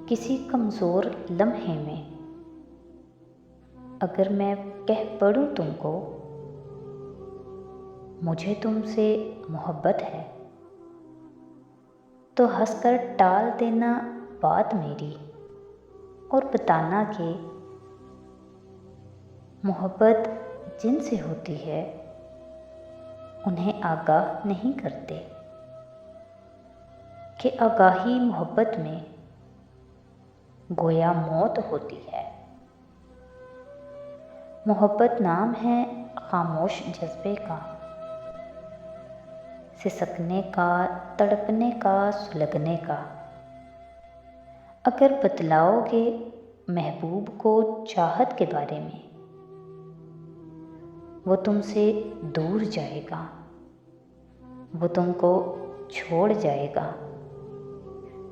किसी कमज़ोर लम्हे में अगर मैं कह पड़ूं तुमको, मुझे तुमसे मोहब्बत है, तो हंसकर टाल देना बात मेरी और बताना कि मोहब्बत जिनसे होती है उन्हें आगाह नहीं करते कि आगाही मोहब्बत में गोया मौत होती है। मोहब्बत नाम है खामोश जज्बे का, सिसकने का, तड़पने का, सुलगने का। अगर बतलाओगे महबूब को चाहत के बारे में, वो तुमसे दूर जाएगा, वो तुमको छोड़ जाएगा,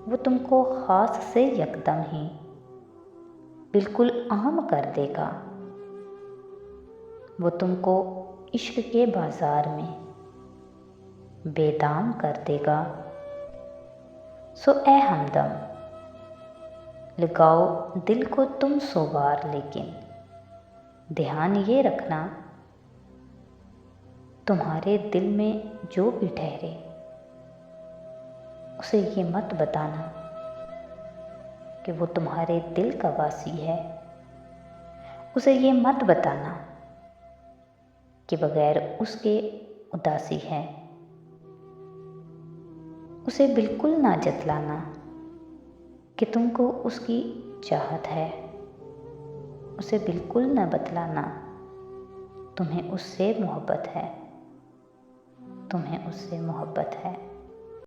वो तुमको ख़ास से यकदम ही बिल्कुल आम कर देगा। वो तुमको इश्क के बाज़ार में बेदाम कर देगा। सो ए हमदम, लगाओ दिल को तुम 100 बार, लेकिन ध्यान ये रखना, तुम्हारे दिल में जो भी ठहरे उसे ये मत बताना कि वो तुम्हारे दिल का वासी है। उसे ये मत बताना कि बगैर उसके उदासी है। उसे बिल्कुल ना जतलाना कि तुमको उसकी चाहत है। उसे बिल्कुल ना बतलाना तुम्हें उससे मोहब्बत है, तुम्हें उससे मोहब्बत है।